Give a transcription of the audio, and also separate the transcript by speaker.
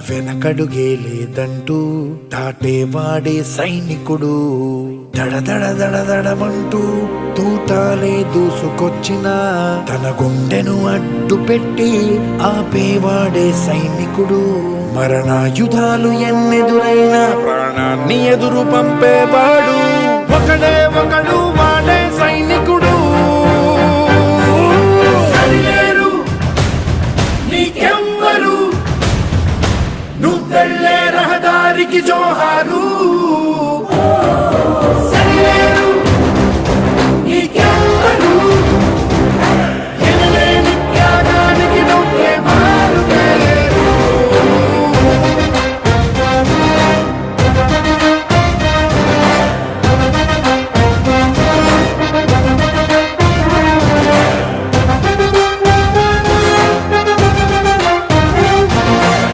Speaker 1: వెనకడుగే లేదంటూ దాటేవాడే సైనికుడు. దడదడదడదడమంటూ తూటాలే దూసుకొచ్చిన తన గుండెను అడ్డు పెట్టి ఆపేవాడే సైనికుడు. మరణాయుధాలు ఎన్నెదురైనా ప్రాణాన్ని ఎదురు పంపేవాడు ఒకడే ఒకడు, వాడే సైనికుడు. సరిలేరు నీకెవ్వరు, నువ్వెళ్ళే రహదారికి జోహారు.